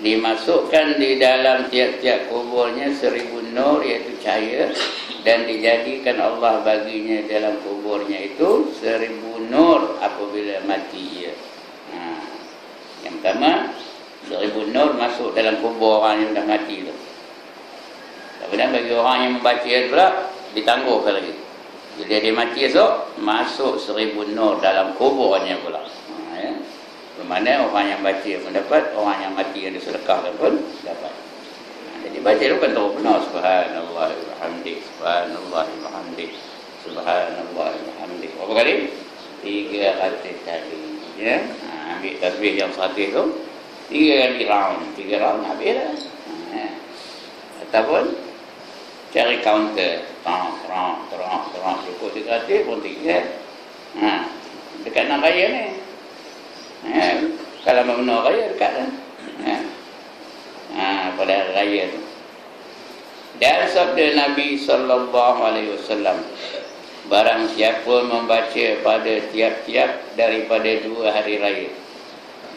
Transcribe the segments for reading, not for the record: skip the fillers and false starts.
dimasukkan di dalam tiap-tiap kuburnya 1000 nur, iaitu cahaya, dan dijadikan Allah baginya dalam kuburnya itu 1000 nur apabila mati ia. Yang pertama 1000 nur masuk dalam kubur orang yang dah mati tu. Kemudian bagi orang yang membaca pula ditangguhkan lagi. Bila dia mati esok, masuk 1000 nur dalam kuburnya pula. Ya. Bermakna orang yang baca pun dapat, orang yang mati yang disedekahkan pun dapat. Jadi baca itu kan terus benar. Subhanallah wa bihamdih, subhanallah wa bihamdih, subhanallah wa bihamdih. Berapa kali? 300 kali. Ya. Ambil tasbih yang 100 tu 3 kali round, 3 round habis dah. Ataupun cari counter, terang, cukup 300 pun 3. Dekat nak raya ni. Kalau benar raya dekat dah. Pada raya tu. Dan sabda Nabi SAW, barang siapa membaca pada tiap-tiap daripada 2 hari raya,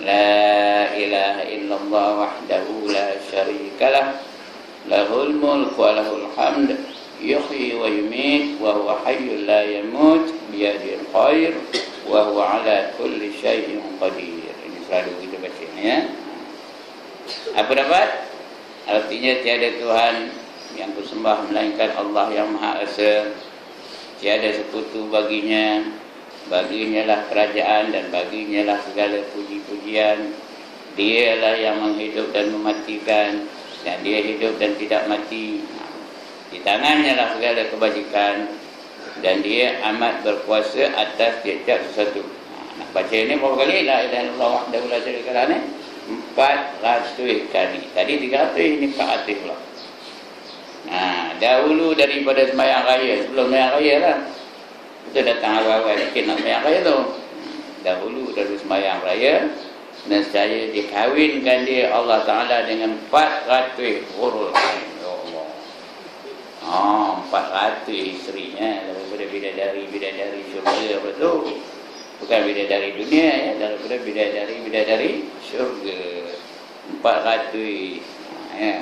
la ilaha illallah wahdahu la syarikalah, lahul mulk wa lahul hamd, yuhyi wa yumit wa huwa hayyul la yamut, biyadil khair wa huwa ala kulli syai'in qadir. Ini selalu kita baca ya. Apa dapat? Artinya tiada Tuhan yang kusembah melainkan Allah yang Maha Esa, tiada sekutu baginya, baginya lah kerajaan dan baginya lah segala puji-pujian. Dialah yang menghidup dan mematikan, dan dia hidup dan tidak mati. Di tangannya lah segala kebajikan, dan dia amat berkuasa atas tiap-tiap sesuatu. Nak baca ini berapa kali? La ilaha illallah wahdahu la syarikalah ni 400 kali. Tadi 300, ini 400 pula. Dahulu daripada sembahyang raya, sebelum sembahyang raya lah, kita datang awal-awal sikit nak sembahyang raya tu. Dahulu dari sembahyang raya, dan saya dikawinkan dia Allah Ta'ala dengan 400 hurul ain. Ya Allah. 400 isterinya daripada bidadari syurga. Apa tu? Bukan bidadari dunia ya, daripada bidadari syurga. 400 ya.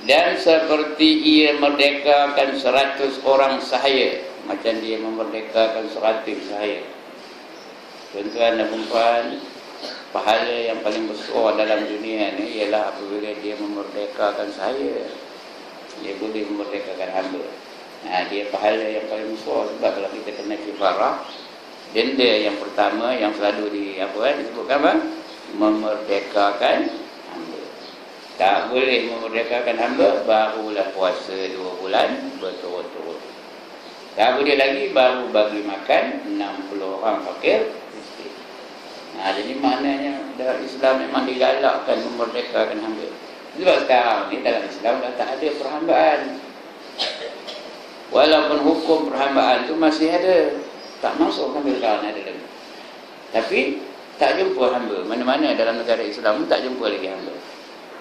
Dan seperti ia merdekakan 100 orang sahaya, macam dia memerdekakan 100 sahaya. Tuan-tuan dan puan, pahala yang paling besar dalam dunia ni ialah apabila dia memerdekakan sahaya. Dia boleh memerdekakan hamba. Dia pahala yang paling besar. Sebab kalau kita kena kifarah, denda yang pertama yang selalu disebutkan apa? Memerdekakan hamba. Tak boleh memerdekakan hamba, barulah puasa 2 bulan berturut-turut. Tak boleh lagi, baru bagi makan 60 orang fakir miskin. Jadi maknanya dalam Islam memang digalakkan memerdekakan hamba. Sebab sekarang ni dalam Islam dah tak ada perhambaan. Walaupun hukum perhambaan tu masih ada, tak masuk sampai sekarang ada lagi. Tapi tak jumpa hamba. Mana-mana dalam negara Islam tak jumpa lagi hamba.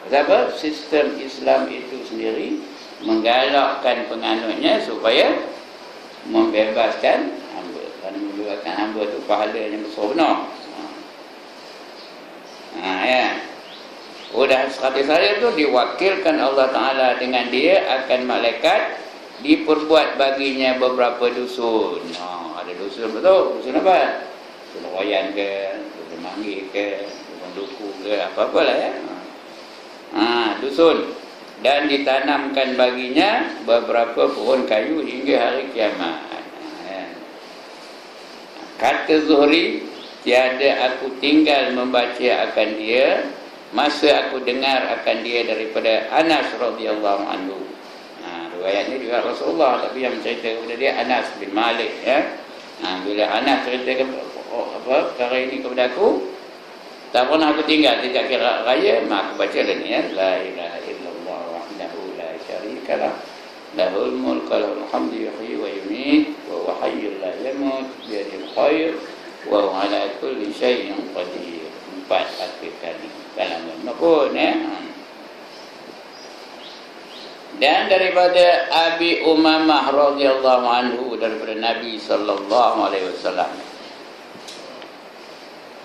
Sebab sistem Islam itu sendiri menggalakkan penganutnya supaya membebaskan hamba. Kerana membebaskan hamba itu pahalanya besar benar. Ya. Udah sekali saya itu diwakilkan Allah Ta'ala dengan dia akan malaikat, diperbuat baginya beberapa dusun. Ada dusun betul. Dusun apa? Dusun Wayan ke, dusun Manggih ke, dusun Duku ke, apa-apalah ya. Dusun. Dan ditanamkan baginya beberapa pohon kayu hingga hari kiamat. Kata Zuhri, tiada aku tinggal membaca akan dia masa aku dengar akan dia daripada Anas radhiyallahu anhu. Riwayatnya juga Rasulullah, tapi yang cerita kepada dia Anas bin Malik ya. Bila Anas ceritakan perkara ini kepada aku, tak pernah aku tinggal sejak kira raya, aku baca ni ya, la ilaha illallah wahdahu la syarikalah, lahul mulk wa lahul hamdu, yuhyi wa yumiit wa huwa hayyul la yamut, biyadil khair wa huwa ala kulli syai'in qadir. 400 kali dalam makun ya. Dan daripada Abi Umamah radhiyallahu anhu, daripada Nabi sallallahu alaihi wasallam,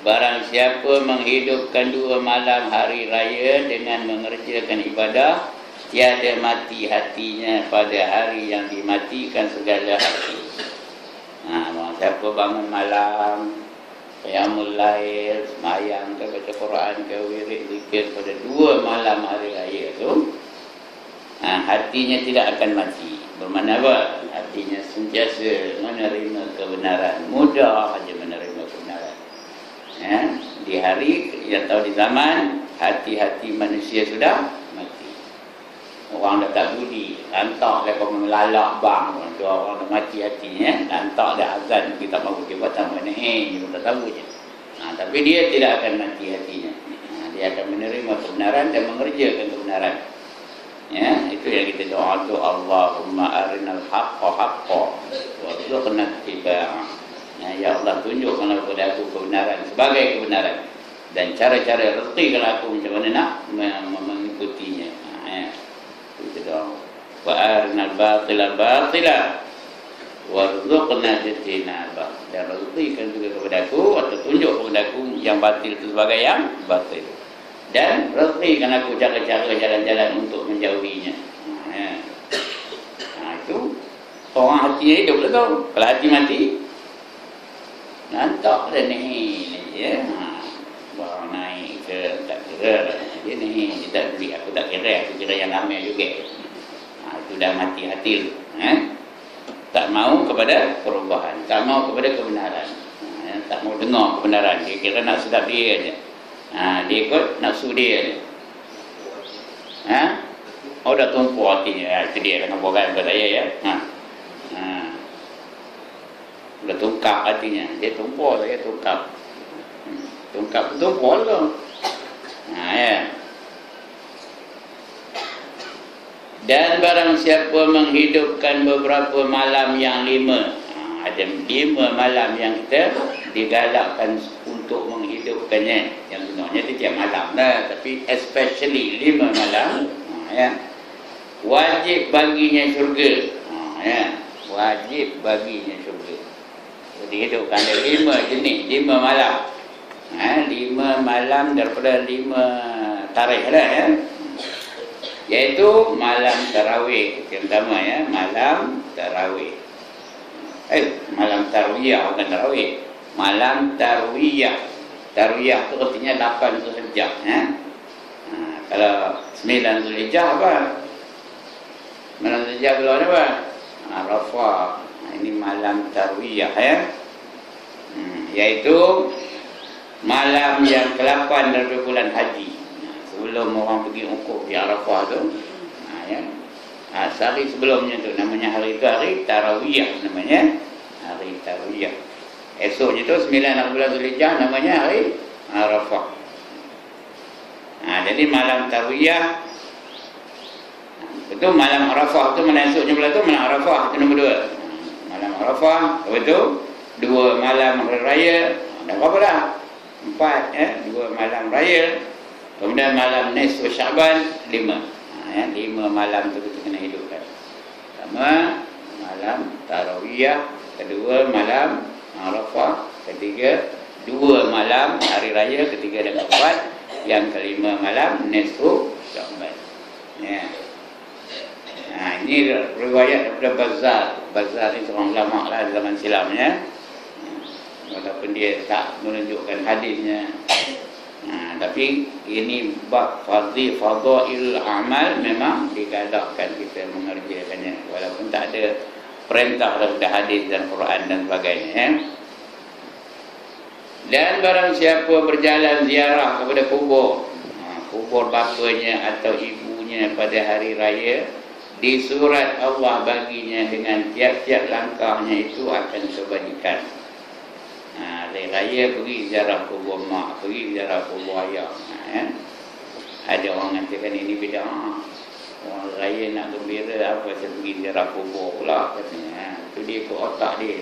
Barang siapa menghidupkan 2 malam hari raya dengan mengerjakan ibadah, tiada mati hatinya pada hari yang dimatikan segala hati. Barang siapa bangun malam, qiyamul lail, semayang ke, baca Quran ke, wirid zikir pada 2 malam hari raya tu, hatinya tidak akan mati. Bermakna apa? Hatinya sentiasa menerima kebenaran, mudah saja menerima kebenaran. Di hari atau di zaman hati-hati manusia sudah mati. Orang dah tak budi, lantak lepas melalak bang, orang dah mati hatinya, lantak dah azan kita mahu jabatan mana dia pun tak tahu je. Tapi dia tidak akan mati hatinya. Dia akan menerima kebenaran dan mengerjakan kebenaran. Itu yang kita doa tu, Allahumma arinal haqqa haqqa warzuqna ittiba'ah. Ya Allah, tunjukkanlah kepada aku kebenaran sebagai kebenaran, dan cara-cara rezikikanlah aku macam mana nak mengikutinya. Itu doa. Wa arinal batila batila warzuqna ijtinabah. Dan rezikikan juga kepada aku atau tunjuk kepada aku yang batil itu sebagai yang batil, dan rezikikan aku cara-cara jalan-jalan untuk menjauhinya. Itu orang hatinya hidup lah kau. Kalau hati mati, nantak dah ni je. Bawa naik ke tak kira. Dia ni dia tak beli, aku tak kira, aku kira yang ramai juga. Itu dah mati hati. Tak mau kepada perubahan, tak mau kepada kebenaran, tak mau dengar kebenaran. Dia kira nak sedap dia aja. Dia ikut nafsu dia. Oh, dah tumpu hatinya. Itu dia dengan bogan kepada saya ya. Dah tungkap hatinya. Dia tumpu, saya tungkap. Tungkap tumpu tu. Ya. Dan barang siapa menghidupkan beberapa malam yang 5, ada 5 malam yang kita digalakkan untuk menghidupkannya. Yang sebenarnya itu tiap malam lah, tapi especially 5 malam, wajib baginya syurga. Wajib baginya syurga. Jadi hidupkan ada 5 jenis, 5 malam. 5 malam daripada 5 tarikh lah ya. Iaitu malam tarawih. Yang pertama ya, malam tarawih. Malam tarwiyah, bukan tarawih. Malam tarwiyah. Tarwiyah tu artinya 8 Zulhijjah. Kalau 9 Zulhijjah apa? 9 Zulhijjah keluar apa? Arafah. Ini malam tarwiyah ya. Iaitu malam yang ke-8 dari bulan haji. Sebelum orang pergi ukuf di Arafah tu, sehari sebelumnya tu namanya hari tarawiyah, namanya hari tarawiyah. Esoknya tu 9 bulan Zulhijjah namanya hari Arafah. Jadi malam tarawiyah itu malam Arafah tu, mana esoknya pula tu malam Arafah, itu nombor 2. Malam Arafah, lepas tu 2 malam hari raya, dah berapa dah? 4 2 malam raya. Kemudian malam Nisfu Sya'ban 5. 5 malam tu kita kena hidupkan. Pertama malam tarawiyah, kedua malam Arafah, ketiga 2 malam hari raya, ketiga dan keempat, yang kelima malam Nisfu Sya'ban. Ini riwayat daripada Bazzar. Bazzar ni seorang ulama lah zaman silamnya. Walaupun dia tak menunjukkan hadisnya. Tapi ini bab fadhail amal, memang digalakkan kita mengerjakannya walaupun tak ada perintah daripada hadis dan Quran dan sebagainya. Dan barang siapa berjalan ziarah kepada kubur bapanya atau ibunya pada hari raya, di surat Allah baginya dengan tiap-tiap langkahnya itu akan kebajikan. Hari raya pergi ziarah kubur mak, pergi ziarah kubur ayah. Ada orang katakan ini bid'ah. Orang raya nak gembira, apa saya pergi ziarah kubur pula katanya. Itu dia ke otak dia.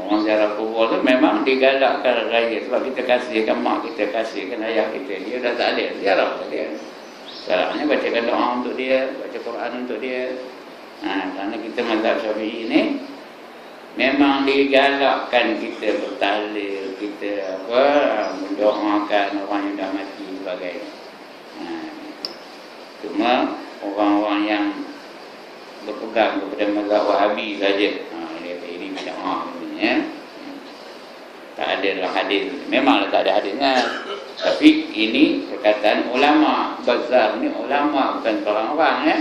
Orang ziarah kubur tu memang digalakkan raya sebab kita kasihkan mak kita, kasihkan ayah kita. Dia dah tak ada ziarah dia. Salahnya bacakan doa untuk dia, baca Quran untuk dia. Kerana kita mazhab Syafi'i ni memang digalakkan kita bertahlil, kita mendoakan orang yang dah mati sebagainya. Cuma orang-orang yang berpegang kepada mazhab Wahabi saja, dia ini bid'ah ya. Tak ada dalam hadis. Memanglah tak ada hadisnya. Tapi ini perkataan ulama. Bazar ni ulama, bukan orang-orang ya.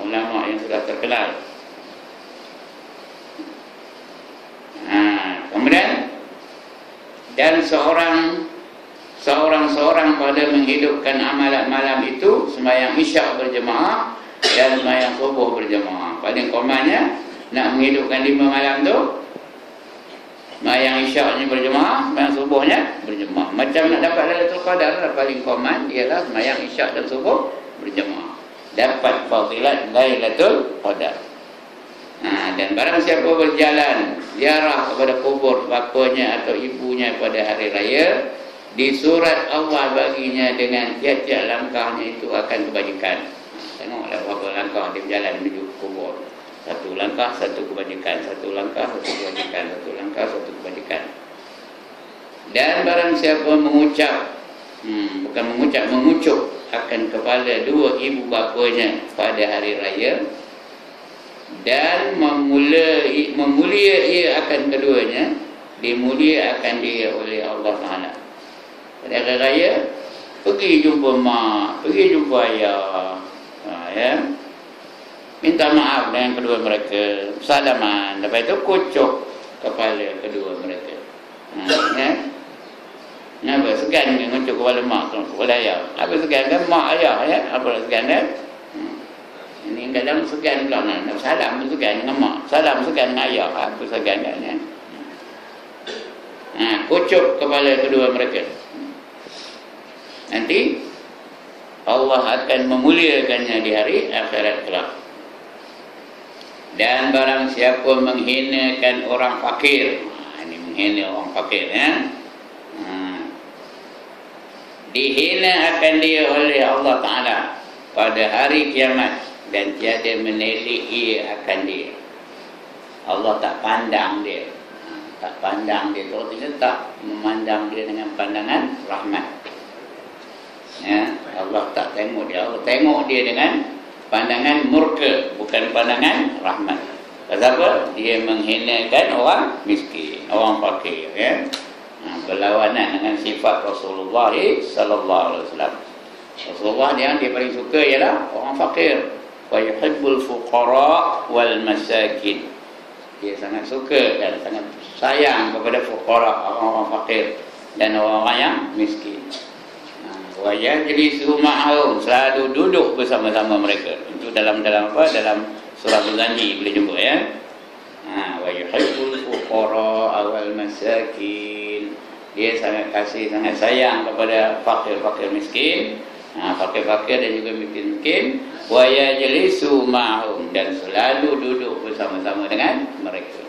Ulama yang sudah terkenal. Kemudian dan seorang pada menghidupkan amalan malam itu sembahyang isyak berjemaah dan sembahyang subuh berjemaah. Paling komannya nak menghidupkan 5 malam tu, sembahyang isyaknya berjemaah, sembahyang subuhnya berjemaah. Macam nak dapat Lailatul Qadar, paling koman ialah sembahyang isyak dan subuh berjemaah. Dapat fadilat Lailatul Qadar. Dan barang siapa berjalan ziarah kepada kubur bapanya atau ibunya pada hari raya, di surat Allah baginya dengan tiap-tiap langkahnya itu akan kebajikan. Tengoklah berapa langkah dia berjalan menuju kubur. Satu langkah, satu kebajikan. Satu langkah, satu kebajikan. Satu langkah, satu kebajikan. Dan barang siapa mengucap, mengucup akan kepala 2 ibu bapanya pada hari raya, dan memulia ia akan keduanya, dimulia akan dia oleh Allah Ta'ala. Pada hari raya, pergi jumpa mak, pergi jumpa ayah, ya. Minta maaf dengan kedua mereka, salaman, lepas itu kucuk kepala kedua mereka. Ya. Kenapa? Segan mengucuk kepala mak, kepala ayah. Apa segan kan? Mak ayah, ya. Apa segan kan? Ini kadang segan pula nak salam pun segan dengan mak, salam segan dengan ayah, apa segan kan ya. Kucuk kepala kedua mereka. Nanti Allah akan memuliakannya di hari akhirat kelak. Dan barang siapa menghinakan orang fakir, ini menghina orang fakir ya, dihina akan dia oleh Allah Ta'ala pada hari kiamat, dan tiada menelik ia akan dia. Allah tak pandang dia, tak pandang dia. Kalau tidak, tak memandang dia dengan pandangan rahmat ya. Allah tak tengok dia, Allah tengok dia dengan pandangan murka, bukan pandangan rahmat. Kenapa? Dia menghinakan orang miskin, orang fakir ya. Berlawanan dengan sifat Rasulullah sallallahu alaihi wasallam. Rasulullah yang dia paling suka ialah orang fakir. Wa yuhibbul fuqara wal masakin. Dia sangat suka dan sangat sayang kepada fuqara, orang-orang fakir, dan orang-orang yang miskin. Wa yajlisu ma'ahum, selalu duduk bersama-sama mereka. Itu dalam apa? Dalam surah Al-Zanji boleh jumpa ya. Wa yuhibbul fuqara wal masakin. Dia sangat kasih, sangat sayang kepada fakir-fakir miskin, fakir-fakir dan juga miskin. Wa yajlisu ma'hum, dan selalu duduk bersama-sama dengan mereka.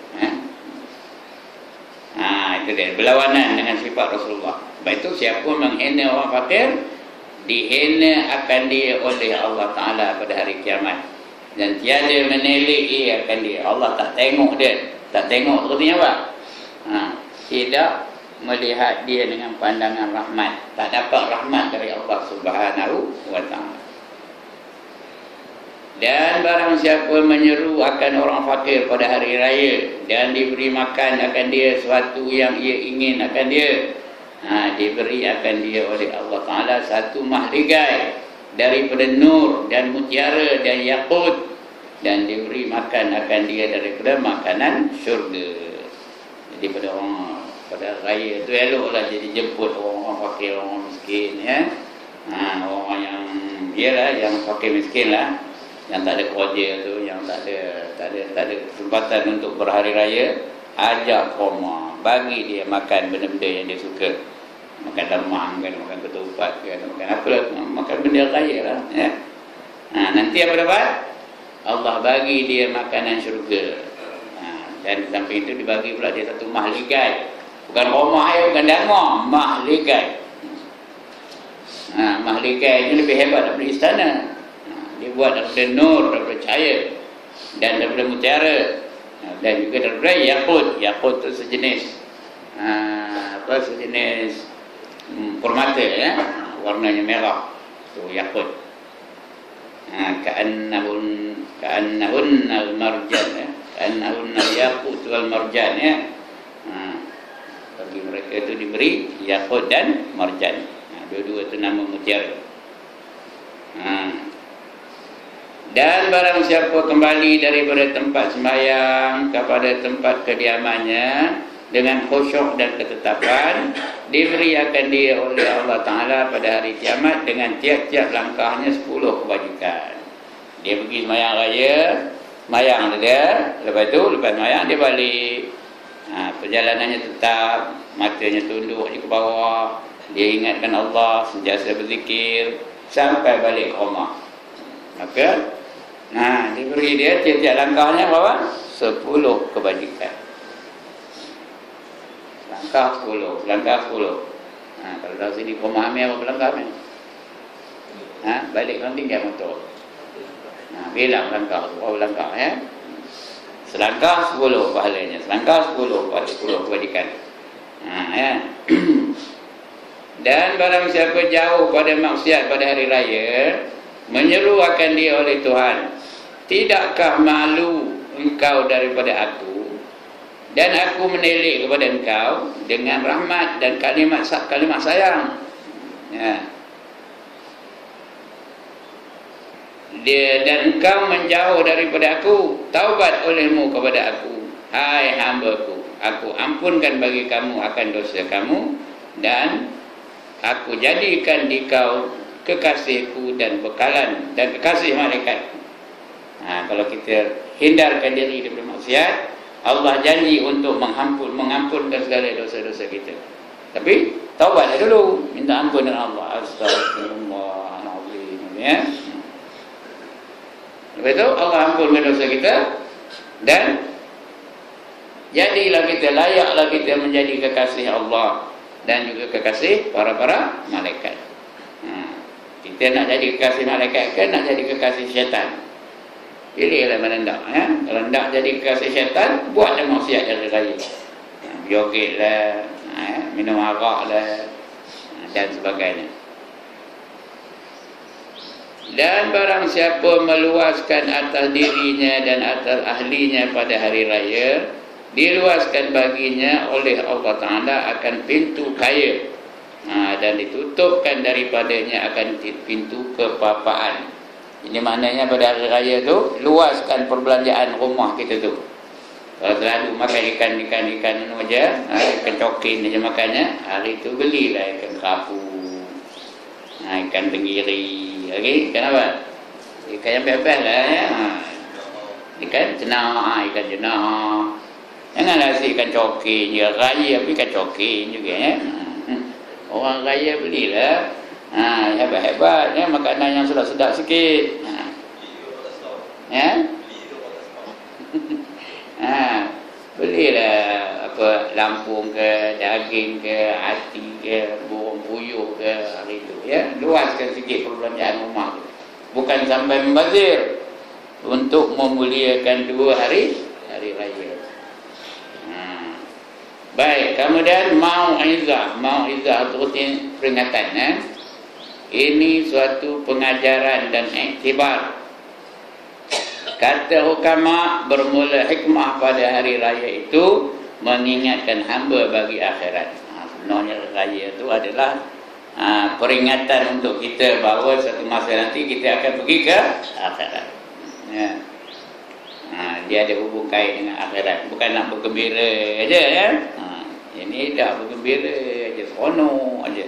Itu dia berlawanan dengan sifat Rasulullah. Sebab itu siapa menghina orang fakir, dihina akan dia oleh Allah Ta'ala pada hari kiamat, dan tiada menelik ia akan dia. Allah tak tengok dia. Tak tengok artinya apa? Tidak melihat dia dengan pandangan rahmat. Tak dapat rahmat dari Allah Subhanahu wa Ta'ala. Dan barang siapa menyeru akan orang fakir pada hari raya, dan diberi makan akan dia sesuatu yang ia ingin akan dia, diberi akan dia oleh Allah Ta'ala satu mahligai daripada nur dan mutiara dan yakut, dan diberi makan akan dia daripada makanan syurga. Jadi pada raya itu eloklah jadi jemput orang fakir, orang miskin ya. Orang yang yang fakir miskin lah, yang tak ada kerja tu, yang tak ada kesempatan untuk berhari raya, ajak koma, bagi dia makan benda-benda yang dia suka. Makan lemang kan, makan ketupat kan, makan apalah, makan benda raya lah ya. Nanti apa dapat? Allah bagi dia makanan syurga. Dan sampai itu dibagi pula dia satu mahligai. Bukan rumah ya, bukan dama, mahligai. Mahligai ini lebih hebat daripada istana. Dia buat daripada nur, daripada cahaya, dan daripada mutiara. Dan juga daripada yakut. Yakut itu sejenis sejenis permata, ya, warnanya merah, itu yakut. Ka'annahun al-marjan, ya. Ka'annahun al-yakut wal-marjan, ya. Bagi mereka itu diberi yakut dan marjan. Dua-dua itu nama mutiara. Dan barang siapa kembali daripada tempat sembahyang kepada tempat kediamannya dengan khusyuk dan ketetapan, diberi akan dia oleh Allah Ta'ala pada hari kiamat dengan tiap-tiap langkahnya 10 kebajikan. Dia pergi sembahyang raya, sembahyang dia, lepas sembahyang dia balik. Perjalanannya tetap, matanya tunduk ke bawah, dia ingatkan Allah, sentiasa berzikir sampai balik ke rumah. Maka diberi dia tiap-tiap langkahnya berapa? 10 kebajikan. Langkah 10. Kalau dari sini memahami apa langkah ni? Balik nanti dia motor. Bilang langkah, berapa langkah, ya? Selangkah 10 pahalanya. Selangkah 10 kebajikan. Ya. Dan barang siapa jauh pada maksiat pada hari raya, menyeru akan dia oleh Tuhan, tidakkah malu engkau daripada aku, dan aku menilik kepada engkau dengan rahmat dan kalimat sayang, ya. Dan engkau menjauh daripada aku, taubat olehmu kepada aku, hai hamba-Ku, aku ampunkan bagi kamu akan dosa kamu, dan aku jadikan dikau kekasihku dan bekalan dan kekasih malaikat. Kalau kita hindarkan diri daripada maksiat, Allah janji untuk mengampunkan segala dosa-dosa kita. Tapi taubatlah dulu, minta ampun dengan Allah. Astagfirullahaladzim, ya. Lepas itu Allah ampunkan dosa kita, dan jadilah kita, layaklah kita menjadi kekasih Allah dan juga kekasih para malaikat. Kita nak jadi kekasih malaikat ke nak jadi kekasih syaitan? Pilihlah mana nak, ya. Kalau nak jadi kekasih syaitan, buatlah maksiat dari raya. Jogetlah, minum araklah, dan sebagainya. Dan barang siapa meluaskan atas dirinya dan atas ahlinya pada hari raya, diluaskan baginya oleh Allah Ta'ala akan pintu kaya, dan ditutupkan daripadanya akan pintu kepapaan. Ini maknanya pada hari raya tu, luaskan perbelanjaan rumah kita tu. Kalau selalu makan ikan aja, ikan cokin aja makannya, hari tu belilah ikan kerapu, ikan tenggiri, ikan apa? Ikan yang bebas lah, ya. Ikan jenah. Janganlah si ikan cokin, ya raya tapi ikan cokin juga, ya. Orang raya belilah hebat-hebat, ya, makanan yang sedap-sedap sikit, ya. Belilah apa, lampung ke, daging ke, hati ke, burung puyuh ke, hari itu, ya. Luaskan sikit perbelanjaan rumah tu. Bukan sampai membazir, untuk memuliakan 2 hari raya. Baik, kemudian mau'izah itu peringatan, ini suatu pengajaran dan iktibar. Kata hukama, bermula hikmah pada hari raya itu mengingatkan hamba bagi akhirat. Sebenarnya raya itu adalah peringatan untuk kita bahawa satu masa nanti kita akan pergi ke akhirat, ya. Dia ada hubung kait dengan akhirat, bukan nak bergembira aja, ya. Ini dah bergembira aja, seronok aja,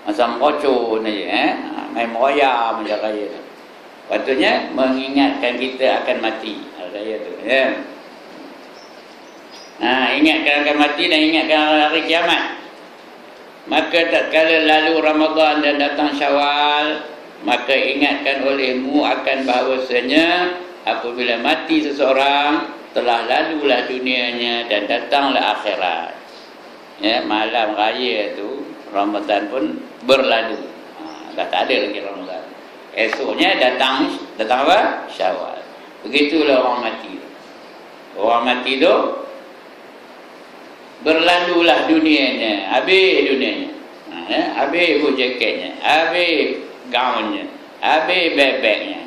macam kocon aja, ya. Main merayam macam raya tu. Patutnya mengingatkan kita akan mati raya tu, ya. Ingatkan akan mati dan ingatkan hari kiamat. Maka tatkala lalu Ramadan dan datang Syawal, maka ingatkan olehmu akan bahawasanya apabila mati seseorang, telah lalulah dunianya dan datanglah akhirat. Ya, malam raya tu Ramadan pun berlalu. Dah tak ada lagi Ramadan. Esoknya datang apa? Syawal. Begitulah orang mati. Orang mati tu berlalulah dunianya, habis dunianya. Habis buku jaketnya, habis gaunnya, habis bebeknya,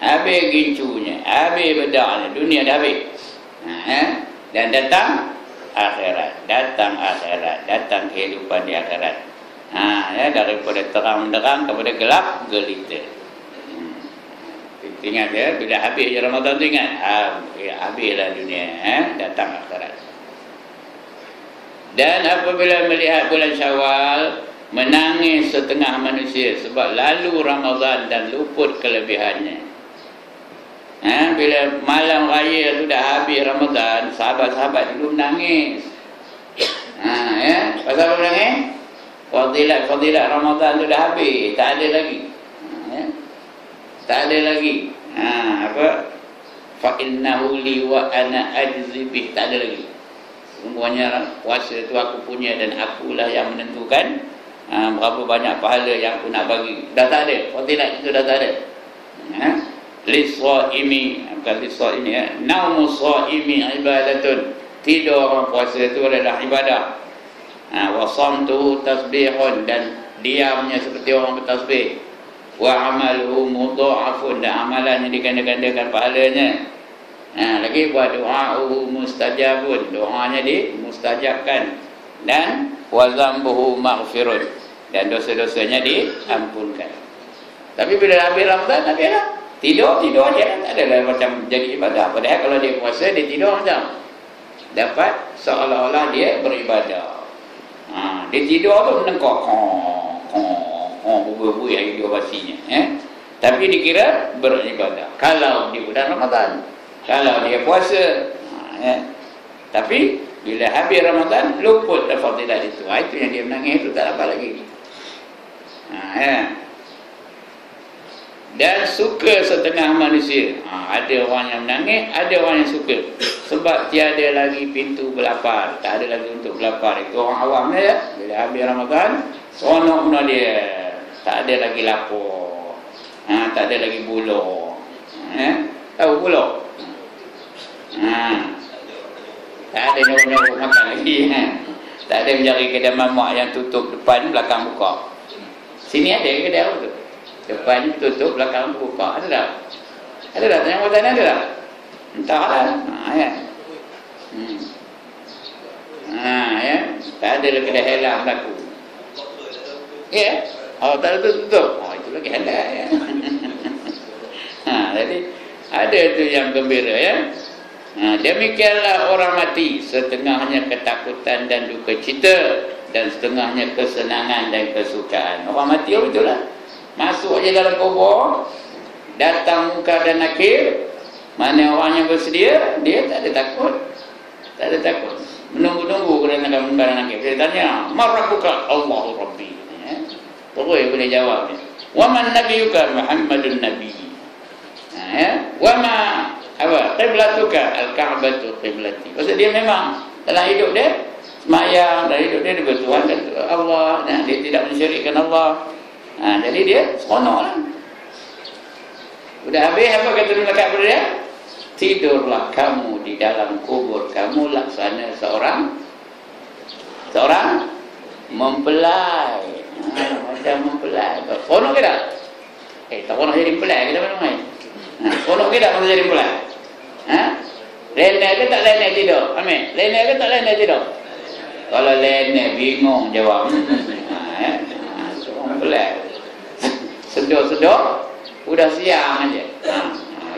habis gincunya, habis bedaknya, dunia dah habis. Dan datang akhirat, datang kehidupan di akhirat. Daripada terang-terang kepada gelap gelita. Ingat ya, bila habis Ramadan tu ingat, habislah dunia, datang akhirat. Dan apabila melihat bulan Syawal, menangis setengah manusia sebab lalu Ramadan dan luput kelebihannya. Bila malam raya tu dah habis Ramadan, sahabat-sahabat dulu menangis. Pasal apa menangis? Fadilat Ramadan tu dah habis, tak ada lagi. Tak ada lagi. Fa innahu li wa ana ajzi bih, tak ada lagi. Semuanya puasa tu aku punya dan akulah yang menentukan berapa banyak pahala yang aku nak bagi. Dah tak ada, fadilat itu dah tak ada. Lis-shaimi, bukan lis-shaimi, naumu shaimi ibadatun. Tidur orang puasa itu adalah ibadah. Wa samtu tasbihun, dan diamnya seperti orang bertasbih. Wa amaluhu mudha'afun, dan amalannya diganda-gandakan pahalanya. Lagi wa du'a'uhu mustajabun, doanya dimustajabkan. Dan wa zambuhu maghfirun, dan dosa-dosanya diampunkan. Tapi bila habis Ramadan, habislah. Tidur aja, tak adalah macam jadi ibadah. Padahal kalau dia puasa, dia tidur macam dapat seolah-olah dia beribadah. Dia tidur tu menengkok, bubuh-bubuh yang dia basinya. Tapi dikira beribadah kalau di bulan Ramadan, kalau dia puasa. Tapi bila habis Ramadan, luput fadilat itu. Itu yang dia menangis itu, tak dapat lagi. Dan suka setengah manusia. Ada orang yang menangis, ada orang yang suka. Sebab tiada lagi pintu berlapar, tak ada lagi untuk berlapar. Itu orang awam ya. Bila habis Ramadan, seronok benda dia. Tak ada lagi lapar, tak ada lagi buluh. Tahu buluh? Tak ada nyawa-nyawa makan lagi. Tak ada mencari kedai mamak yang tutup depan, belakang buka. Sini ada kedai apa tu? Depan tutup, belakang buka. Ada tak? Ada tak? Tanya buatan ada tak? Entahlah. Tak ada kedai helang berlaku. Ya? Tak ada tutup. Itu lagi halal ya. Jadi ada tu yang gembira ya. Demikianlah orang mati, setengahnya ketakutan dan duka cita, dan setengahnya kesenangan dan kesukaan. Orang mati betul lah. Masuk je dalam kubur, datang Munkar dan Nakir. Mana orang yang bersedia, dia tak ada takut. Tak ada takut. Menunggu-nunggu kerana Munkar dan Nakir. Dia tanya, "Man rabbuka?" "Allahu Rabbi." Terus boleh jawab. "Wa man nabiyuka?" "Muhammadun Nabi." "Wa ma qiblatuka?" "Al-Ka'batu qiblati." Maksud dia memang dalam hidup dia semayang, dalam hidup dia bertuhan kepada Allah, dan dia tidak mensyirikkan Allah. Jadi dia seronok lah. Udah habis, apa kata malaikat kepada dia? "Tidurlah kamu di dalam kubur kamu laksana seorang mempelai." Macam mempelai. Seronok ke tak? Tak pernah jadi mempelai kita mana-mana. Seronok ke tak masa jadi mempelai? Lenek ke tak lenek tidur? Amin. Lenek ke tak lenek tidur? Kalau lenek bingung jawab. Mempelai. Sedor-sedor udah siang aja.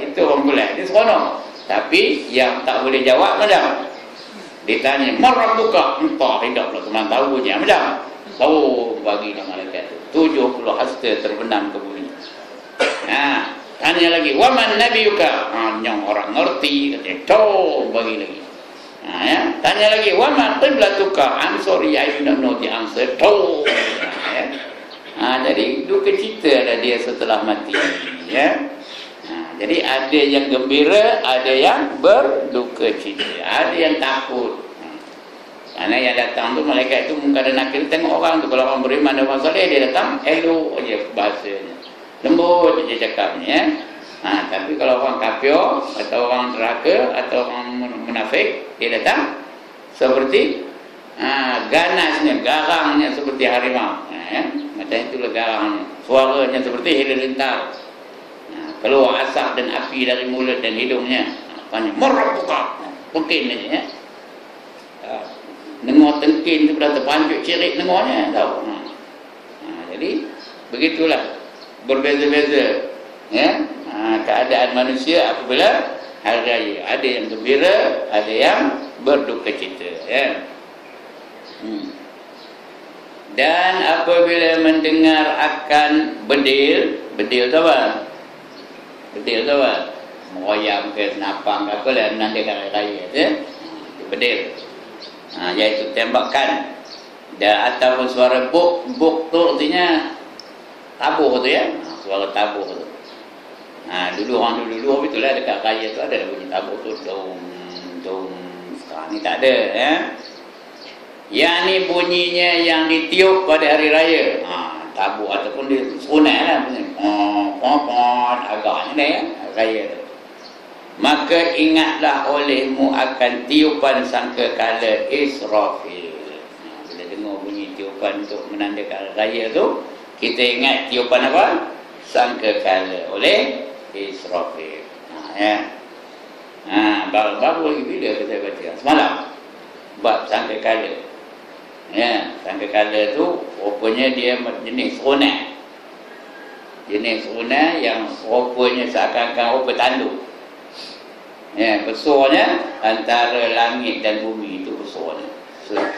Itu orang boleh. Itu seronok. Tapi yang tak boleh jawab macam ditanya, "Man rabbuka?" Entah, tidak pula teman tahu je macam. Tahu bagi dia malaikat tu 70 hasta terbenam ke bumi. Tanya lagi, "Wa man nabiyuka?" Yang orang ngerti katanya, "Tahu bagi lagi." Tanya lagi, "Wa man qiblatuka?" "I'm sorry, I do not know the answer." Tahu. Jadi duka cita ada dia setelah mati ya. Jadi ada yang gembira, ada yang berduka cita, ada yang takut. Karena yang datang tu malaikat itu Munkar dan Nakir, tengok orang tu, kalau orang beriman dan orang soleh, dia datang elok aja bahasanya, lembut aja cakapnya ya. Tapi kalau orang kafir atau orang neraka atau orang munafik, dia datang seperti ganasnya, garangnya seperti harimau. Macam itulah garangnya. Suaranya seperti halilintar. Keluar asap dan api dari mulut dan hidungnya. Merabukah. Mungkin aja ya. Dengar tengkin itu dah terpancut cirit dengarnya. Tahu. Jadi begitulah. Berbeza-beza. Ya. Keadaan manusia apabila hari raya. Ada yang gembira, ada yang berduka cita. Ya. Dan apabila mendengar akan bedil tu apa? Bedil tu apa? Meroyam ke senapang ke apa lah menandakan raya tu. Bedil. Iaitu tembakan. Dan ataupun suara buk tu artinya tabuh tu ya. Suara tabuh tu. Dulu orang dulu itulah dekat raya tu ada bunyi tabuh tu dong. Sekarang ni tak ada ya. Yang ni bunyinya yang ditiup pada hari raya. Tabuh ataupun dia sunai lah bunyi. Agaknya ya, raya tu. Maka ingatlah olehmu akan tiupan sangkakala Israfil. Bila dengar bunyi tiupan untuk menandakan raya tu, kita ingat tiupan apa? Sangkakala oleh Israfil. Baru lagi bila kita baca? Semalam. Bab sangkakala. Ya, sangkakala tu rupanya dia jenis runai. Jenis runai yang rupanya seakan-akan rupa tanduk. Ya, besarnya antara langit dan bumi, itu besarnya.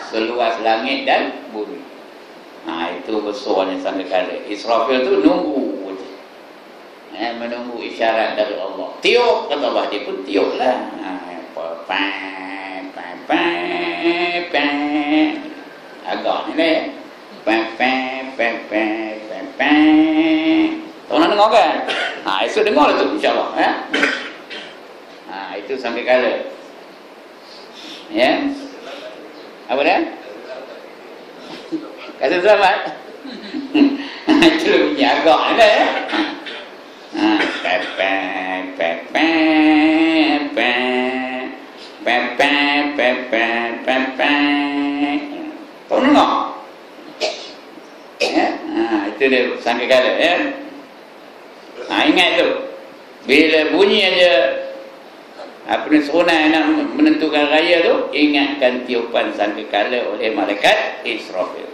Seluas langit dan bumi. Itu besarnya sangkakala. Israfil tu nunggu. Menunggu isyarat dari Allah. Tiup kata Allah, dia pun tiup lah. Agak ni lah tahu nak dengar kan? Esok dengar lah tu insyaAllah itu sangkakala ya. Apa dah? Kata selamat. Itu bunyi agak ni lah ya. Tahu dengar? Ya? Itu dia sangkakala ya. Ingat tu. Bila bunyi aja serunai nak menentukan raya tu, ingatkan tiupan sangkakala oleh malaikat Israfil.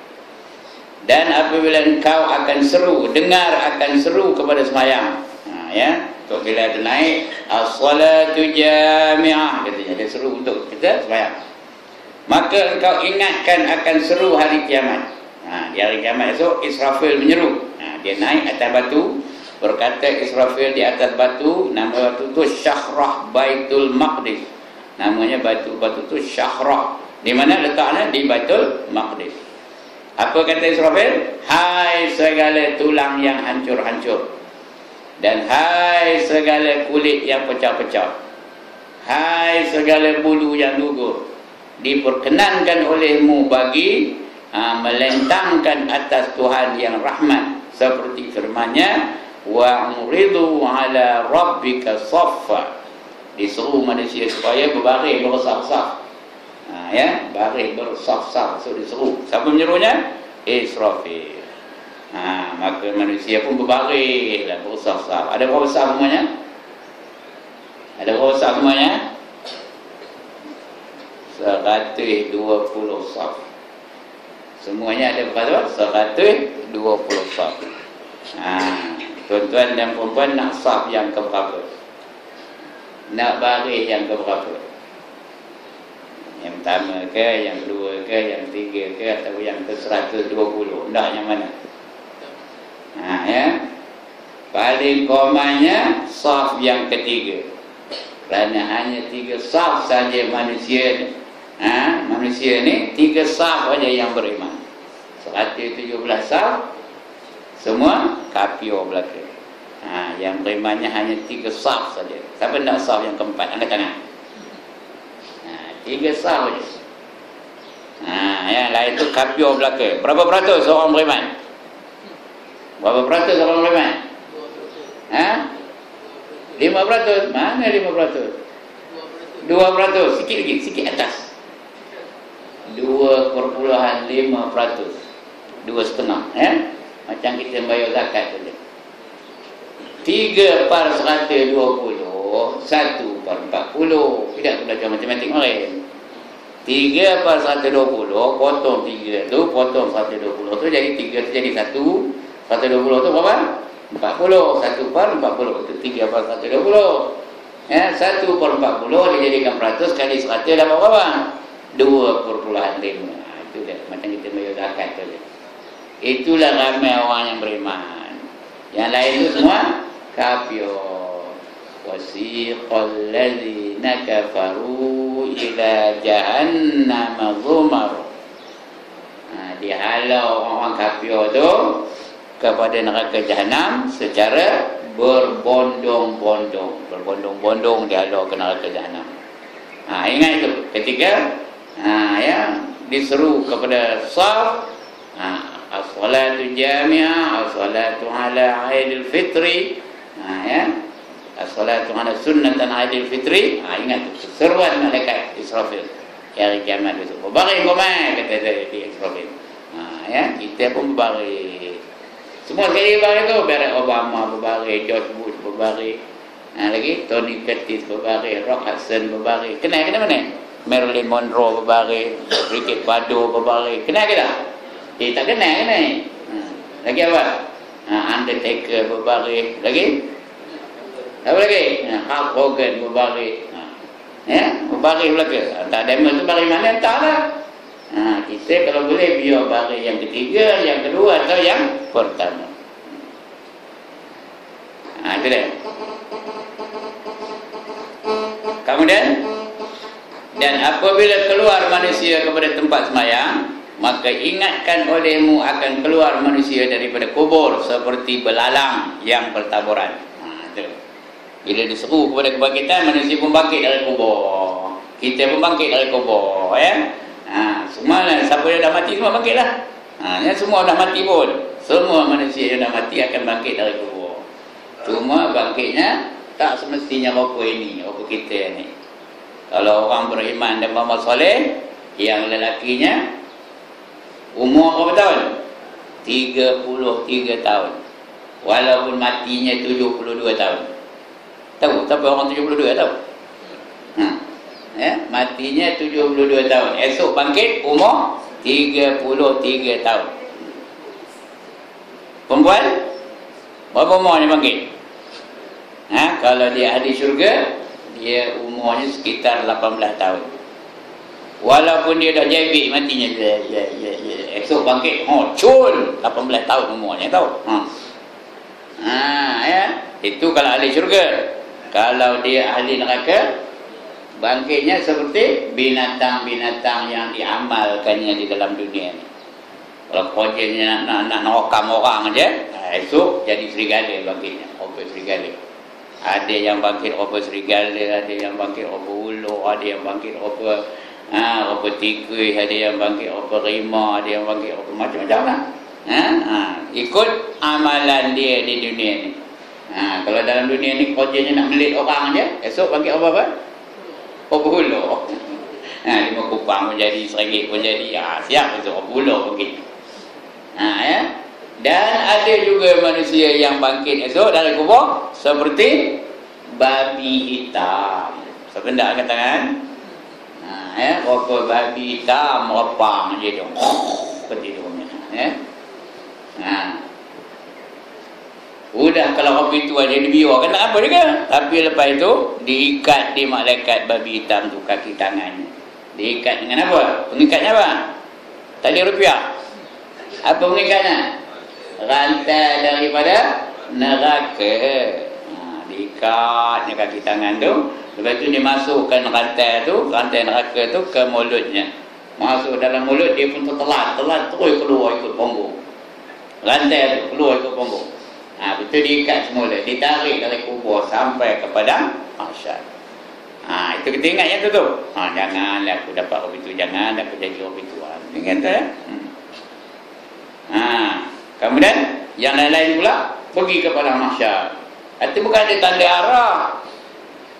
Dan apabila engkau akan seru, dengar akan seru kepada sembahyang. Ya. So, bila ada naik as-salatu jami'ah, katanya dia seru untuk kita sembahyang. Maka engkau ingatkan akan seru hari kiamat. Di hari kiamat esok Israfil menyeru. Dia naik atas batu. Berkata Israfil di atas batu, nama batu tu Syahrah Baitul Maqdis. Namanya batu tu Syahrah. Di mana letaknya? Di Baitul Maqdis. Apa kata Israfil? Hai segala tulang yang hancur-hancur. Dan hai segala kulit yang pecah-pecah. Hai segala bulu yang gugur. Diperkenankan olehmu bagi melentangkan atas Tuhan yang rahmat. Seperti firman-Nya, wa'uridu ala rabbika saffa. Disuruh manusia supaya berbaring bersaf-saf. Ya, baring bersaf-saf. So disuruh. Siapa menyuruhnya? Israfil. Maka manusia pun berbaring dan bersaf-saf. Ada berapa saf semuanya? Ada berapa saf semuanya? 120 saf. Semuanya ada berapa? 120 saf. Tuan-tuan dan perempuan nak saf yang keberapa? Nak baris yang keberapa? Yang pertama ke, yang kedua ke, yang ketiga ke, atau yang ke 120? Nak yang mana? Ya. Paling komanya saf yang ketiga. Kerana hanya 3 saf saja manusia ni. Manusia ni 3 saf saja yang beriman. 117 saf semua kafir belaka. Yang berimannya hanya 3 saf saja. Siapa nak saf yang keempat? Angkat tangan. 3 saf saja. Yang lain tu kafir belaka. Berapa peratus orang beriman? Berapa peratus orang beriman? 5%. Mana 5%? 2%. Sikit lagi, sikit atas. 2,5%. 2,5, ya. Macam kita bayar zakat tu. 3/120, 1/40. Tidak belajar matematik orang. 3/120, potong 3 tu, potong 120 tu, jadi 3 tu jadi 1. 120 tu berapa? 40. 1/40 tu 3/120. Ya, 1/40 dijadikan peratus kali 100 dapat berapa? 2,5. Itu dah macam kita bayar zakat tu. Itulah ramai orang yang beriman. Yang lain tu semua kafir. Wasiqal ladzina kafaru ila jahannam zumar. Dihalau orang kafir tu kepada neraka jahanam secara berbondong-bondong. Berbondong-bondong dihalau ke neraka jahanam. Ingat itu ketika ya diseru kepada saf, as-salatu jami'ah, as-salatu ala Aidil Fitri, ya, as-salatu ala sunnatan Aidil Fitri. Ingat tu seruan malaikat Israfil hari kiamat besok. Berbaring komai kata di Israfil. Ya, kita pun berbaring. Semua sekali berbaring tu, Barack Obama berbaring, George Bush berbaring, lagi Tony Curtis berbaring, Rock Hudson berbaring. Kenal mana? Marilyn Monroe berbaring, Brigitte Bardot berbaring. Kenal ke tak? Tak kenal kan ni. Lagi apa? Undertaker berbaring. Lagi? Apa lagi? Hulk Hogan berbaring. Ya, berbaring belaka. Tak diamond tu baring mana? Tak lah. Kita kalau boleh biar baring yang ketiga, yang kedua atau yang pertama. Itu dia. Kemudian, dan apabila keluar manusia kepada tempat semayang, maka ingatkan olehmu akan keluar manusia daripada kubur seperti belalang yang bertaburan. Itu. Bila diseru kepada kebangkitan, manusia pun bangkit dari kubur. Kita pun bangkit dari kubur, ya. Semua lah, siapa yang dah mati semua bangkitlah. Ya, semua dah mati pun. Semua manusia yang dah mati akan bangkit dari kubur. Cuma bangkitnya tak semestinya rupa ini, rupa kita ni. Kalau orang beriman dan beramal soleh, yang lelakinya umur berapa tahun? 33 tahun. Walaupun matinya 72 tahun. Tahu siapa orang 72 tahu? Ya, matinya 72 tahun. Esok bangkit umur 33 tahun. Perempuan berapa umurnya bangkit? Kalau dia ahli syurga, dia umurnya sekitar 18 tahun. Walaupun dia dah jebik matinya, esok bangkit cun 18 tahun umurnya, tahu? Ya, itu kalau ahli syurga. Kalau dia ahli neraka, bangkitnya seperti binatang-binatang yang diamalkannya di dalam dunia ni. Kalau kerjanya nak nokam orang aja, esok jadi serigala bangkitnya, rupa serigala. Ada yang bangkit rupa serigala, ada yang bangkit rupa ular, ada yang bangkit rupa tikus, ada yang bangkit rupa rimau, ada yang bangkit rupa macam-macam lah. Ikut amalan dia di dunia ni. Kalau dalam dunia ni kerjanya nak melit orang aja, esok bangkit apa? Ular. 5 kupang pun jadi, serigit pun jadi. Siap esok ular bangkit. Ya. Dan ada juga manusia yang bangkit esok dari kubur seperti babi hitam. Sebentar angkat tangan. Ya, rupa babi hitam repang je tu. Seperti tu. Ya. Udah kalau kopi tu aja dibiarkan tak apa juga. Tapi lepas itu diikat di malaikat babi hitam tu kaki tangannya. Diikat dengan apa? Pengikatnya apa? Tali rupiah. Apa pengikatnya? Rantai daripada neraka. Diikatnya kaki tangan tu. Lepas tu dimasukkan rantai neraka tu ke mulutnya. Masuk dalam mulut dia pun tertelan terus keluar ikut punggung. Rantai tu keluar ikut punggung. Betul diikat semula, ditarik dari kubur sampai kepada mahsyar. Itu kita ingat yang tu. Janganlah aku dapat rupiah tu, jangan aku jadi rupiah tu. Ingat tu ya. Kemudian yang lain-lain pula pergi kepada mahsyar. Itu bukan dia tak ada arah.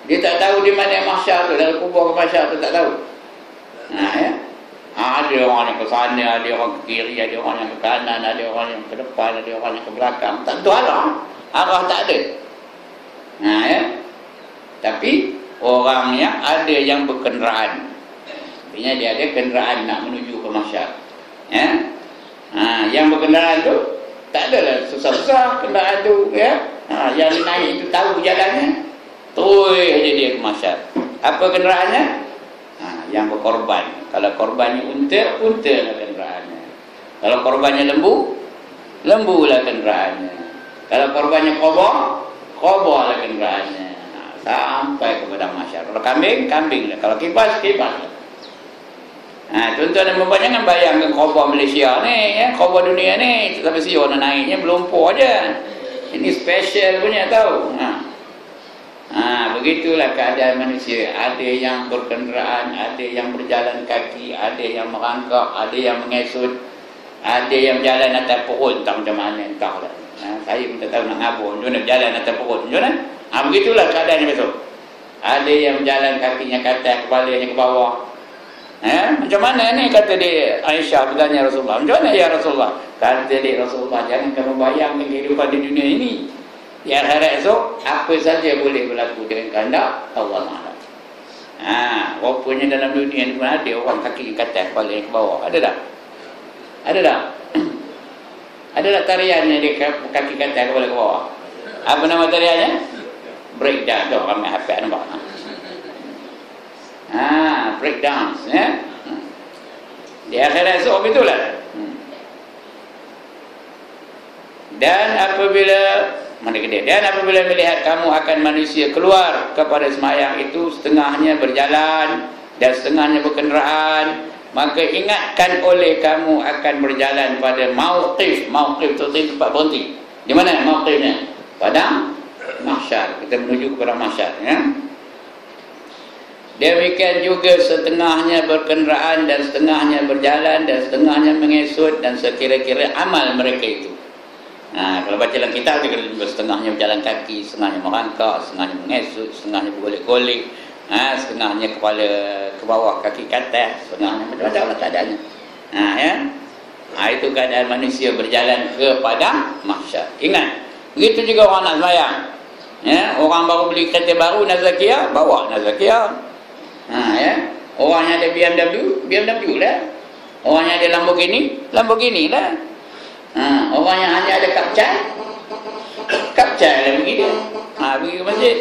Dia tak tahu di mana mahsyar tu, dalam kubur ke mahsyar tu tak tahu. Ya. Ada orang yang ke sana, ada orang ke kiri, ada orang yang ke kanan, ada orang yang ke depan, ada orang yang ke belakang. Tak tahu arah. Arah tak ada. Ya. Tapi orangnya ada yang berkenderaan. Artinya dia ada kenderaan nak menuju ke mahsyar. Ya. Yang berkenderaan tu tak adalah susah-susah kenderaan tu, ya. Yang naik itu tahu jalannya. Terus aja dia ke mahsyar. Apa kenderaannya? Yang berkorban. Kalau korbannya unta, untalah kenderaannya. Kalau korbannya lembu, lembulah kenderaannya. Kalau korbannya koborlah kenderaannya. Sampai kepada mahsyar. Kalau kambing, kambinglah. Kalau kipas, kipaslah. Tuan-tuan dan puan jangan bayangkan kobor Malaysia ni, ya, kobor dunia ni, tetapi si orang naiknya berlumpur aja. Ini special punya tahu. Begitulah keadaan manusia. Ada yang berkenderaan, ada yang berjalan kaki, ada yang merangkak, ada yang mengesut, ada yang berjalan atas pohon, tak macam mana entahlah. Saya pun tak tahu nak ngabur, macam mana berjalan atas pohon, macam mana? Begitulah keadaannya besok. Ada yang berjalan kakinya ke atas, kepalanya ke bawah. Macam mana ni, kata dia Aisyah bertanya Rasulullah, macam mana ya Rasulullah? Kata dia Rasulullah, jangan kamu bayangkan kehidupan di dunia ini. Di akhirat esok, apa saja boleh berlaku dengan kehendak Allah Taala. Rupanya dalam dunia ni pun ada orang kaki ke atas, kepala ke bawah. Ada tak? Ada tak? Ada tak tariannya dia kaki ke atas, kepala ke bawah? Apa nama tariannya? Breakdown. Tu ramai hafal nampak. Breakdance, ya. Di akhirat esok begitulah. Dan apabila melihat kamu akan manusia keluar kepada semayang itu, setengahnya berjalan dan setengahnya berkenderaan, maka ingatkan oleh kamu akan berjalan pada mauqif. Mauqif itu tempat berhenti. Di mana mauqifnya? Pada mahsyar. Kita menuju kepada mahsyar, ya. Demikian juga setengahnya berkenderaan dan setengahnya berjalan dan setengahnya mengesut dan sekira-kira amal mereka itu. Kalau baca dalam kitab juga setengahnya berjalan kaki, setengahnya merangkak, setengahnya mengesut, setengahnya bergolek-golek, setengahnya kepala ke bawah, kaki ke atas, setengahnya macam-macam keadaannya. Itu keadaan manusia berjalan kepada mahsyar. Ingat, begitu juga orang nak sembahyang. Orang baru beli kereta baru Nazakiyah, bawa Nazakiyah. Orang yang ada BMW lah. Orang yang ada Lamborghini lah. Orang yang hanya ada Kapcai lah begini. Pergi ke masjid.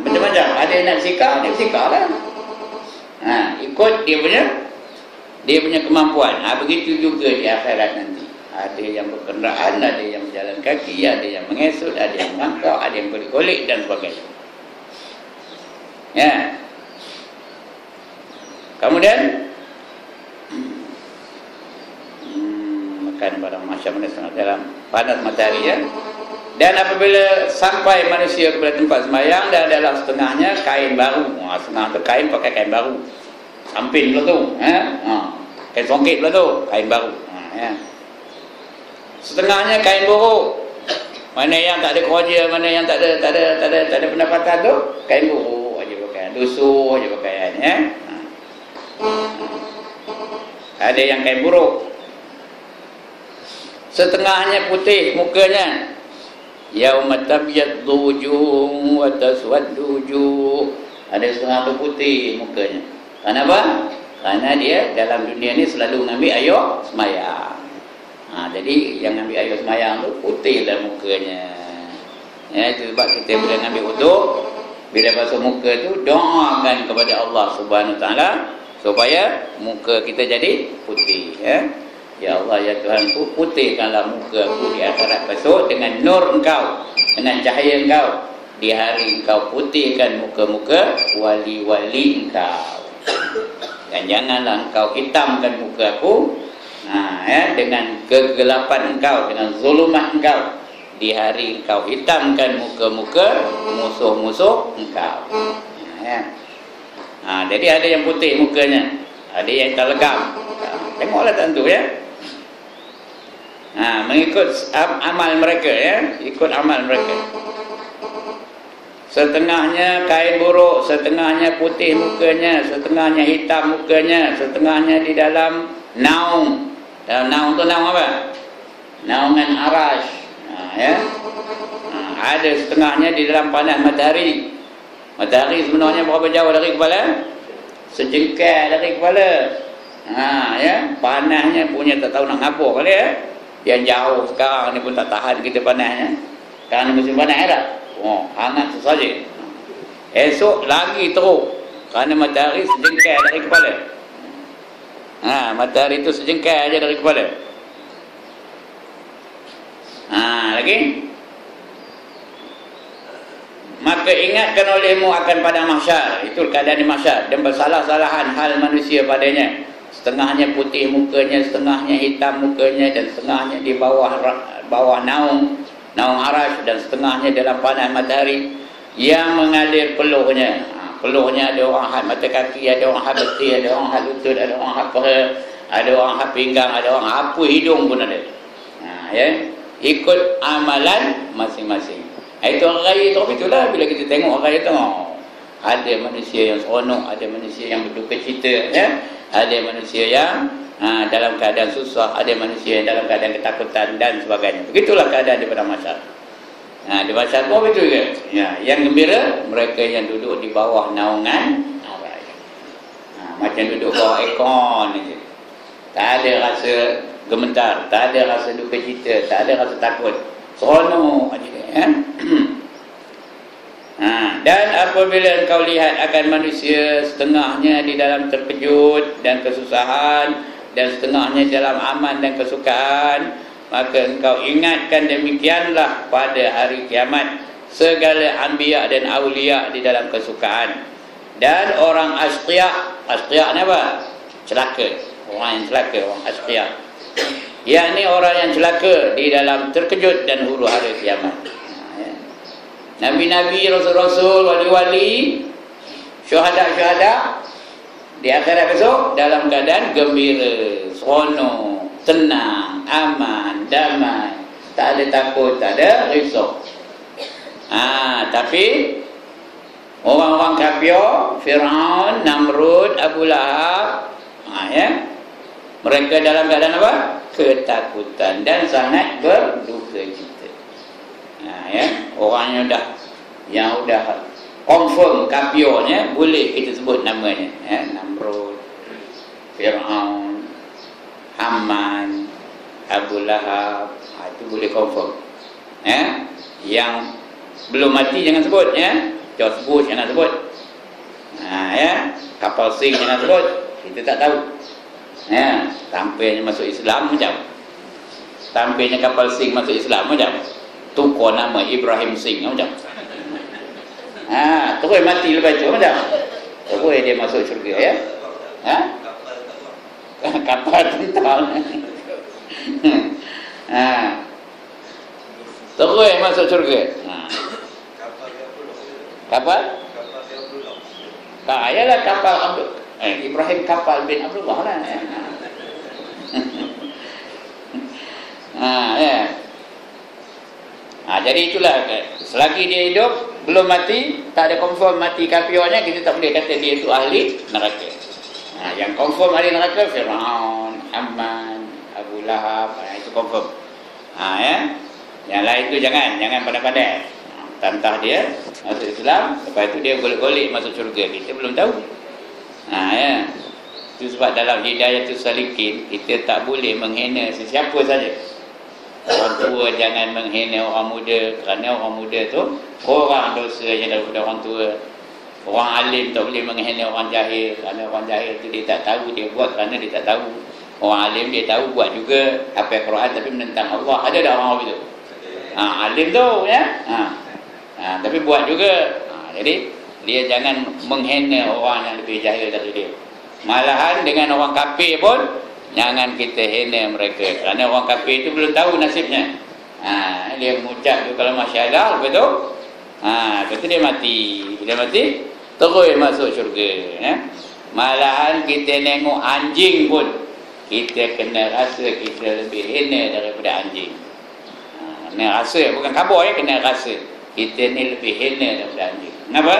Macam-macam. Ada yang nak sikar lah. Ikut dia punya kemampuan. Begitu juga di akhirat nanti. Ada yang berkenderaan, ada yang berjalan kaki, ada yang mengesut, ada yang merangkak, ada yang golek-golek dan sebagainya. Kemudian makan barang macam mana sangat dalam panas matahari, ya. Dan apabila sampai manusia kepada tempat sembahyang dan dalam setengahnya kain baru. Setengah tu kain pakai kain baru. Samping pula tu, kain songket pula tu, kain baru. Setengahnya kain buruk. Mana yang tak ada kerja, mana yang tak ada pendapatan tu, kain buruk aja pakai, lusuh aja pakaian, ya. Ada yang kain buruk. Setengahnya putih mukanya. Yauma tabyaddu wujuh wa taswaddu wujuh. Ada setengah tu putih mukanya. Kenapa? Karena dia dalam dunia ni selalu ngambil air semayang. Jadi yang ambil air semayang tu putihlah mukanya. Itu sebab kita bila ngambil wudu, bila basuh muka tu doakan kepada Allah Subhanahu Wa Taala supaya muka kita jadi putih, ya. Ya Allah, ya Tuhanku, putihkanlah muka aku di akhirat besok dengan nur Engkau, dengan cahaya Engkau. Di hari Engkau putihkan muka-muka wali-wali Engkau. Dan janganlah Engkau hitamkan muka aku dengan kegelapan Engkau, dengan zulumat Engkau. Di hari Engkau hitamkan muka-muka musuh-musuh Engkau. Jadi ada yang putih mukanya, ada yang terlegam. Tengoklah tentu, ya. Mengikut amal mereka, ya, ikut amal mereka. Setengahnya kain buruk, setengahnya putih mukanya, setengahnya hitam mukanya, setengahnya di dalam naung. Dalam naung tu naung apa? Naungan arash. Ya. Ada setengahnya di dalam panas matahari. Matahari sebenarnya berapa jauh dari kepala? Sejengkal dari kepala. Ya, panasnya punya tak tahu nak ngapa kali ya. Yang jauh sekarang ni pun tak tahan kita panasnya. Sekarang ni musim panas dah. Hangat saja. Esok lagi teruk kerana matahari sejengkal dari kepala. Matahari itu sejengkal aja dari kepala. Lagi. Maka ingatkan olehmu akan pada mahsyar. Itu keadaan di mahsyar. Dan bersalah-salahan hal manusia padanya. Setengahnya putih mukanya, setengahnya hitam mukanya, dan setengahnya di bawah naung arash, dan setengahnya dalam panas matahari yang mengalir peluhnya. Peluhnya ada orang had mata kaki, ada orang had beti, ada orang had lutut, ada orang had paha, ada orang had pinggang, ada orang apa hidung pun ada. Ya, ikut amalan masing-masing. Itu raya tu itulah bila kita tengok raya tu. Ada manusia yang seronok, ada manusia yang berduka cita, ya. Ada manusia yang dalam keadaan susah, ada manusia yang dalam keadaan ketakutan dan sebagainya. Begitulah keadaan di pada masyarakat. Di masyarakat pun begitu ke? Ya, yang gembira mereka yang duduk di bawah naungan macam duduk bawah ekon je. Tak ada rasa gemetar, tak ada rasa duka cita, tak ada rasa takut. Seronok aja, ya. Dan apabila engkau lihat akan manusia setengahnya di dalam terkejut dan kesusahan, dan setengahnya dalam aman dan kesukaan, maka engkau ingatkan demikianlah pada hari kiamat segala anbiya dan awliya di dalam kesukaan, dan orang asqiya. Asqiya ni apa? Celaka. Orang yang celaka, orang asqiya, yakni orang yang celaka di dalam terkejut dan huru hara kiamat. Nabi-nabi, rasul-rasul, wali-wali, syuhada-syuhada di akhirat besok dalam keadaan gembira, seronok, tenang, aman, damai, tak ada takut, tak ada risau. Tapi orang-orang kafir, Firaun, Namrud, Abu Lahab, ya, mereka dalam keadaan apa? Ketakutan dan sangat berduka cita. Ya, orang yang udah confirm kafirnya boleh kita sebut namanya, ya, Namrud, Firaun, Haman, Abu Lahab, itu boleh confirm. Ya, yang belum mati jangan sebut, ya. George Bush jangan sebut. Ya, kapal Singh jangan sebut. Kita tak tahu. Ya, tampilnya masuk Islam macam. Tampilnya kapal Singh masuk Islam macam. Tukar nama Ibrahim Singh macam. Terus mati lepas itu macam. Terus dia masuk syurga, ya. Kapal tentang. Terus masuk syurga. Kapal? Ayalah kapal Ibrahim kapal bin Abdullah lah. Ya. Jadi itulah, selagi dia hidup belum mati, tak ada confirm mati kafirnya, kita tak boleh kata dia itu ahli neraka. Yang confirm ahli neraka Firaun, Haman, Abu Lahab, itu confirm. Ya. Yang lain tu jangan pandai-pandai. Tantah dia masuk Islam, lepas itu dia golek-golek masuk syurga, kita belum tahu. Ya. Itu sebab dalam Hidayatus Salikin kita tak boleh menghina sesiapa saja. Orang tua jangan menghina orang muda, kerana orang muda tu kurang dosanya daripada orang tua. Orang alim tak boleh menghina orang jahil, kerana orang jahil tu dia tak tahu, dia buat kerana dia tak tahu. Orang alim dia tahu, buat juga, hafal Quran tapi menentang Allah. Ada tak orang begitu? Alim tu, ya. Tapi buat juga. Jadi dia jangan menghina orang yang lebih jahil dari dia. Malahan dengan orang kafir pun jangan kita hina mereka, kerana orang kafir itu belum tahu nasibnya. Dia mengucap tu kalau masyaallah, betul? Betul, dia mati. Bila mati, terus masuk syurga, ya. Malahan kita tengok anjing pun kita kena rasa kita lebih hina daripada anjing. Kena rasa, bukan khabar ya, kena rasa kita ni lebih hina daripada anjing. Kenapa?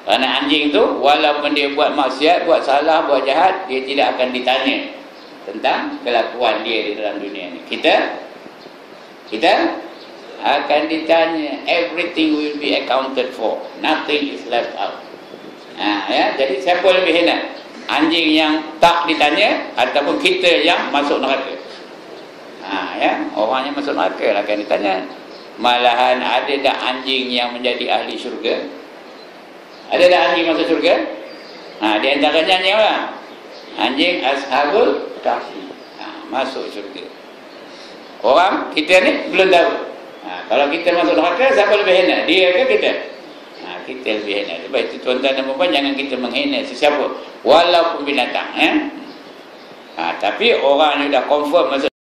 Kerana anjing tu walaupun dia buat maksiat, buat salah, buat jahat, dia tidak akan ditanya tentang kelakuan dia di dalam dunia ni. Kita akan ditanya. Everything will be accounted for. Nothing is left out. Ya, jadi siapa lebih hina? Anjing yang tak ditanya ataupun kita yang masuk neraka? Ya, orang yang masuk neraka lah akan ditanya. Malahan ada dah anjing yang menjadi ahli syurga? Ada dah anjing masuk syurga? Di antaranya anjing apa? Anjing ashabul kahfi. Masuk syurga. Orang kita ni belum tahu. Kalau kita masuk neraka, siapa lebih hina? Dia ke kita? Kita lebih hina. Sebab itu tuan-tuan dan puan, jangan kita menghina sesiapa walaupun binatang. Tapi orang yang dah confirm masuk